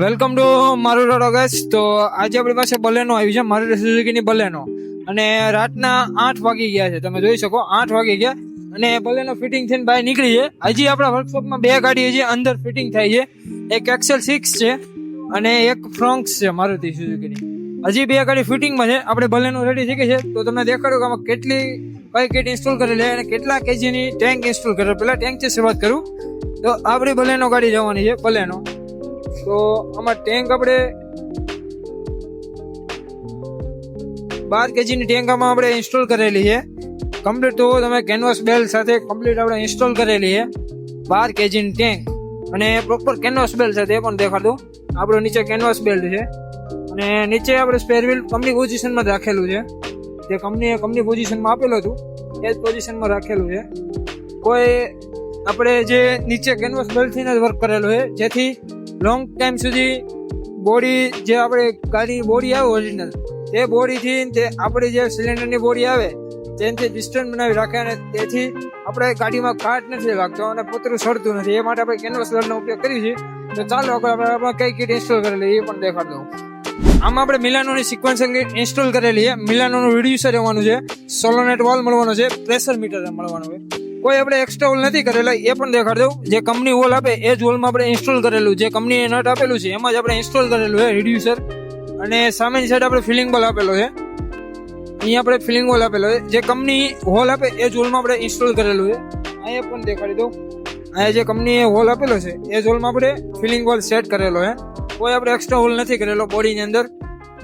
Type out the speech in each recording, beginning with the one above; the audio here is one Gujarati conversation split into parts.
વેલકમ ટુ મારું રોડોગસ. તો આજે આપણી પાસે બલેનો આવી છે, મારુતિ સુઝુકીની બલેનો, અને રાતના 8 વાગી ગયા છે. તમે જોઈ શકો 8 વાગી ગયા અને બલેનો ફિટિંગ થઈને બહાર નીકળી છે. હજી આપણા વર્કશોપમાં 2 ગાડી હજી અંદર ફિટિંગ થાય છે. એક એક્સેલ 6 છે અને એક ફ્રોન્ક્સ છે મારુતિ સુઝુકીની. હજી 2 ગાડી ફિટિંગમાં છે. આપણે બલેનો રેડી થઈ ગઈ છે. તો તમને દેખાડું કે આમાં કઈ કીટ ઇન્સ્ટોલ કરેલી અને કેટલા કેજીની ટેન્ક ઇન્સ્ટોલ કરેલ. પહેલા ટેન્કથી શરૂઆત કરું તો આપણી બલેનો ગાડી જવાની છે, બલેનો. તો આમાં ટેન્ક આપણે 12 કેજીની ટેન્ક આમાં આપણે ઇન્સ્ટોલ કરેલી છે કમ્પ્લીટ. તો તમે કેનવાસ બેલ્ટ સાથે કમ્પ્લીટ આપણે ઇન્સ્ટોલ કરેલી છે 12 કેજીની ટેન્ક, અને પ્રોપર કેનવાસ બેલ્ટ સાથે એ પણ દેખાડ દઉં. આપણો નીચે કેનવાસ બેલ્ટ છે અને નીચે આપણે સ્પેર વ્હીલ કંપની પોઝિશનમાં રાખેલું છે. જે કંપની પોઝિશનમાં આપેલું હતું એ જ પોઝિશનમાં રાખેલું છે. કોઈ આપણે જે નીચે કેનવાસ બેલ્ટથી જ વર્ક કરેલું છે, જેથી લોંગ ટાઈમ સુધી બોડી જે આપણે ગાડી બોડી આવે ઓરિજિનલ તે બોડીથી તે આપણી જે સિલિન્ડરની બોડી આવે તેનાથી ડિસ્ટન્સ બનાવી રાખે, અને તેથી આપણે ગાડીમાં કાટ નથી લાગતો અને પોતરું સડતું નથી. એ માટે આપણે કેનવાસ બેલ્ટનો ઉપયોગ કરીએ છીએ. તો ચાલો આપણે કઈ કીટ ઇન્સ્ટોલ કરેલી એ પણ દેખાડ દઉં. આમાં આપણે મિલાનોની સિક્વન્સર કીટ ઇન્સ્ટોલ કરેલી છે. મિલાનોનું રિડ્યુસર રહેવાનું છે, સોલોનેટ વાલ્વ મળવાનો છે, પ્રેશર મીટર મળવાનું છે. કોઈ આપણે એક્સ્ટ્રા હોલ નથી કરેલા એ પણ દેખાડ દઉં. જે કંપની હોલ આપે એ જ હોલમાં આપણે ઇન્સ્ટોલ કરેલું, જે કંપનીએ નટ આપેલું છે એમાં જ આપણે ઇન્સ્ટોલ કરેલું છે રિડ્યુસર. અને સામેની સાઈડ આપણે ફિલિંગ બોલ આપેલો છે, અહીંયા આપણે ફિલિંગ હોલ આપેલો છે. જે કંપની હોલ આપે એ જ હોલમાં આપણે ઇન્સ્ટોલ કરેલું છે. અહીંયા પણ દેખાડી દઉં. અહીંયા જે કંપનીએ હોલ આપેલો છે એ જ હોલમાં આપણે ફિલિંગ હોલ સેટ કરેલો છે. કોઈ આપણે એક્સ્ટ્રા હોલ નથી કરેલો બોડીની અંદર.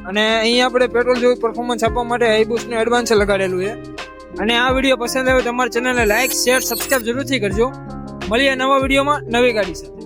અને અહીંયા આપણે પેટ્રોલ જેવું પરફોર્મન્સ આપવા માટે હાઈબૂસ્ટનું એડવાન્સ લગાડેલું છે. અને આ વિડીયો પસંદ આવે તમારી ચેનલને લાઈક, શેર, સબસ્ક્રાઇબ જરૂરથી કરજો. મળીએ નવા વિડીયોમાં નવી ગાડી સાથે.